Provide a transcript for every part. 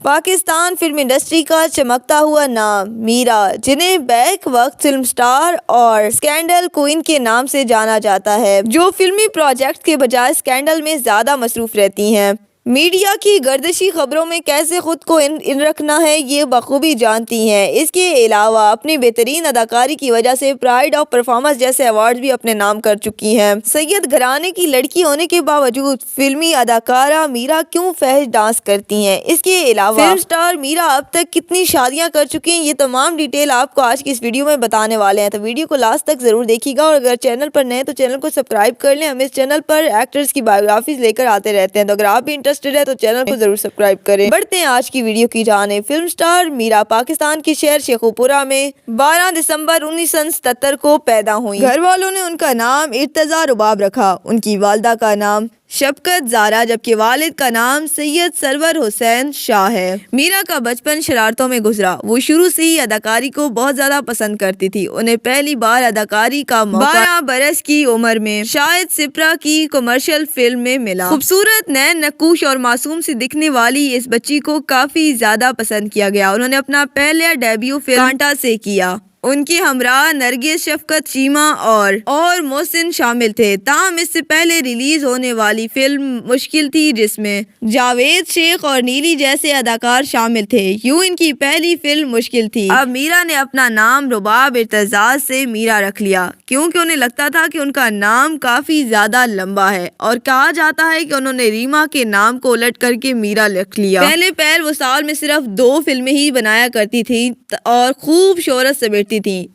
Pakistan film industry کا چمکتا ہوا نام میرا، جنہیں بیک وقت فلم سٹار اور اسکینڈل کوئین کے نام سے جانا جاتا ہے، جو فلمی پروجیکٹس کے بجائے اسکینڈل میں زیادہ مصروف رہتی ہیں، میڈیا کی گردشی خبروں میں کیسے خود کو ان رکھنا ہے یہ بخوبی جانتی ہیں۔ اس کے علاوہ اپنی بہترین اداکاری کی وجہ سے پرائڈ آف پرفارمنس جیسے ایوارڈز بھی اپنے نام کر چکی ہیں۔ سید گھرانے کی لڑکی ہونے کے باوجود فلمی اداکارہ میرا کیوں فحش ڈانس کرتی ہیں؟ اس کے علاوہ فلم سٹار میرا اب تک کتنی شادیاں کر چکی ہیں، یہ تمام ڈیٹیل آپ کو آج کی اس ویڈیو میں بتانے والے ہیں، تو ویڈیو کو لاسٹ تک ضرور دیکھیے گا، اور اگر چینل پر نئے تو چینل کو سبسکرائب کر لیں۔ ہم اس چینل پر ایکٹرز کی بایوگرافیز لے کر آتے رہتے ہیں، تو اگر آپ بھی انٹرسٹڈ ہے تو چینل کو ضرور سبسکرائب کریں۔ بڑھتے ہیں آج کی ویڈیو کی جانب۔ فلم سٹار میرا پاکستان کے شہر شیخوپورہ میں 12 دسمبر 1977 کو پیدا ہوئی۔ گھر والوں نے ان کا نام ارتضیٰ رباب رکھا۔ ان کی والدہ کا نام شفقت زارا جبکہ والد کا نام سید سرور حسین شاہ ہے۔ میرا کا بچپن شرارتوں میں گزرا۔ وہ شروع سے ہی اداکاری کو بہت زیادہ پسند کرتی تھی۔ انہیں پہلی بار اداکاری کا موقع 12 برس کی عمر میں شاہد سپرا کی کمرشل فلم میں ملا۔ خوبصورت، نین نقوش اور معصوم سی دکھنے والی اس بچی کو کافی زیادہ پسند کیا گیا۔ انہوں نے اپنا پہلا ڈیبیو فلم کانٹا سے کیا۔ ان کے ہمراہ نرگس، شفقت، شیما اور محسن شامل تھے۔ تاہم اس سے پہلے ریلیز ہونے والی فلم مشکل تھی، جس میں جاوید شیخ اور نیلی جیسے اداکار شامل تھے۔ یوں ان کی پہلی فلم مشکل تھی۔ اب میرا نے اپنا نام رباب ارتزاز سے میرا رکھ لیا، کیونکہ انہیں لگتا تھا کہ ان کا نام کافی زیادہ لمبا ہے، اور کہا جاتا ہے کہ انہوں نے ریما کے نام کو الٹ کر کے میرا رکھ لیا۔ پہلے وہ سال میں صرف 2 فلمیں ہی بنایا کرتی تھی اور خوب شہرت سمیٹتی تھیں۔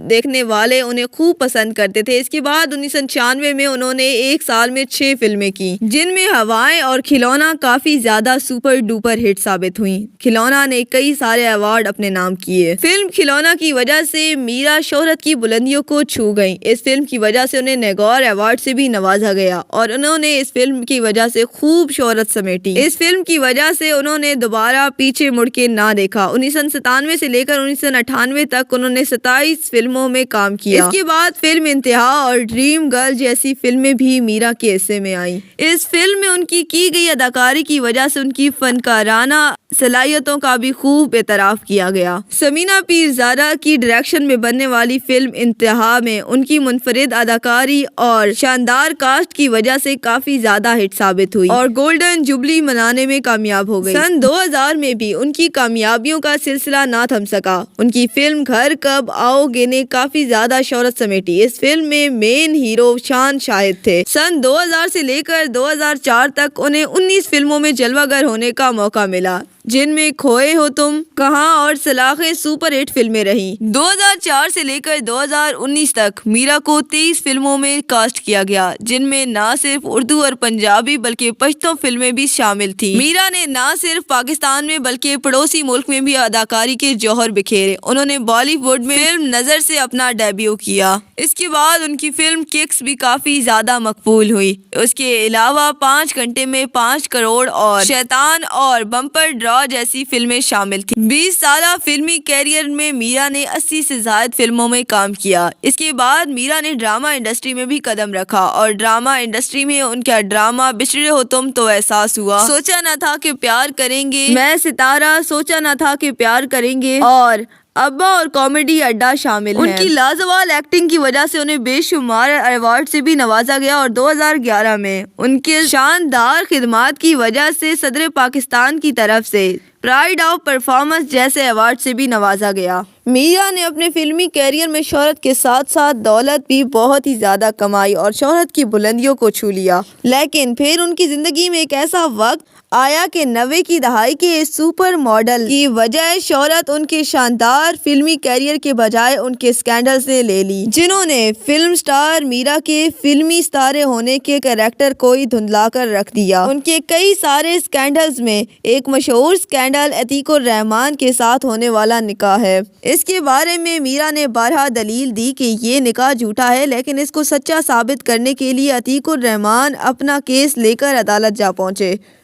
دیکھنے والے انہیں خوب پسند کرتے تھے۔ اس کے بعد 1996 میں انہوں نے ایک سال میں 6 فلمیں کی، جن میں ہوائیں اور کھلونا کافی زیادہ سپر ڈوپر ہٹ ثابت ہوئیں۔ کھلونا نے کئی سارے ایوارڈ اپنے نام کیے۔ فلم کھلونا کی وجہ سے میرا شہرت کی بلندیوں کو چھو گئیں۔ اس فلم کی وجہ سے انہیں نیگور ایوارڈ سے بھی نوازا گیا، اور انہوں نے اس فلم کی وجہ سے خوب شہرت سمیٹی۔ اس فلم کی وجہ سے انہوں نے دوبارہ پیچھے مڑ کے نہ دیکھا۔ 1997 سے لے کر 1998 تک انہوں نے 27 فلموں میں کام کیا۔ اس کے بعد فلم انتہا اور ڈریم گرل جیسی فلمیں بھی میرا کے حصے میں آئیں۔ اس فلم میں ان کی گئی اداکاری کی وجہ سے ان کی فنکارانہ صلاحیتوں کا بھی خوب اعتراف کیا گیا۔ سمینا پیرزادہ کی ڈائریکشن میں بننے والی فلم انتہا میں ان کی منفرد اداکاری اور شاندار کاسٹ کی وجہ سے کافی زیادہ ہٹ ثابت ہوئی اور گولڈن جوبلی منانے میں کامیاب ہو گئی۔ سن 2000 میں بھی ان کی کامیابیوں کا سلسلہ نہ تھم سکا۔ ان کی فلم گھر کب آؤ گے نے کافی زیادہ شہرت سمیٹی۔ اس فلم میں مین ہیرو شان شاہد تھے۔ سن 2000 سے لے کر 2004 تک انہیں 19 فلموں میں جلوہ گر ہونے کا موقع ملا، جن میں کھوئے ہو تم، کہاں اور سلاخیں سپر ہٹ فلمیں رہیں۔ 2004 سے لے کر 2019 تک میرا کو 23 فلموں میں کاسٹ کیا گیا، جن میں نہ صرف اردو اور پنجابی بلکہ پشتو فلمیں بھی شامل تھیں۔ میرا نے نہ صرف پاکستان میں بلکہ پڑوسی ملک میں بھی اداکاری کے جوہر بکھیرے۔ انہوں نے بالی ووڈ میں فلم نظر سے اپنا ڈیبیو کیا۔ اس کے بعد ان کی فلم ککس بھی کافی زیادہ مقبول ہوئی۔ اس کے علاوہ 5 گھنٹے میں 5 کروڑ اور شیطان اور بمپر ڈرا جیسی فلمیں شامل تھیں۔ 20 سالہ فلمی کیریئر میں میرا نے 80 سے زائد فلموں میں کام کیا۔ اس کے بعد میرا نے ڈرامہ انڈسٹری میں بھی قدم رکھا، اور ڈرامہ انڈسٹری میں ان کا ڈرامہ بچھڑے ہو تم تو احساس ہوا، سوچا نہ تھا کہ پیار کریں گے، میں ستارہ، سوچا نہ تھا کہ پیار کریں گے اور ابا اور کامیڈی اڈا شامل ہیں۔ ان کی لازوال ایکٹنگ کی وجہ سے انہیں بے شمار ایوارڈ سے بھی نوازا گیا، اور 2011 میں ان کے شاندار خدمات کی وجہ سے صدر پاکستان کی طرف سے پرائڈ آف پرفارمنس جیسے ایوارڈ سے بھی نوازا گیا۔ میرا نے اپنے فلمی کیریئر میں شہرت کے ساتھ ساتھ دولت بھی بہت ہی زیادہ کمائی اور شہرت کی بلندیوں کو چھو لیا، لیکن پھر ان کی زندگی میں ایک ایسا وقت آیا کہ 90 کی دہائی کے سپر ماڈل کی وجہ شہرت ان کے شاندار فلمی کیریئر کے بجائے ان کے اسکینڈلز نے لے لی، جنہوں نے فلم سٹار میرا کے فلمی ستارے ہونے کے کریکٹر کو ہی دھندلا کر رکھ دیا۔ ان کے کئی سارے اسکینڈلز میں ایک مشہور اسکینڈل عتیق الرحمان کے ساتھ ہونے والا نکاح ہے۔ اس کے بارے میں میرا نے بارہا دلیل دی کہ یہ نکاح جھوٹا ہے، لیکن اس کو سچا ثابت کرنے کے لیے عتیق الرحمان اپنا کیس لے کر عدالت جا پہنچے،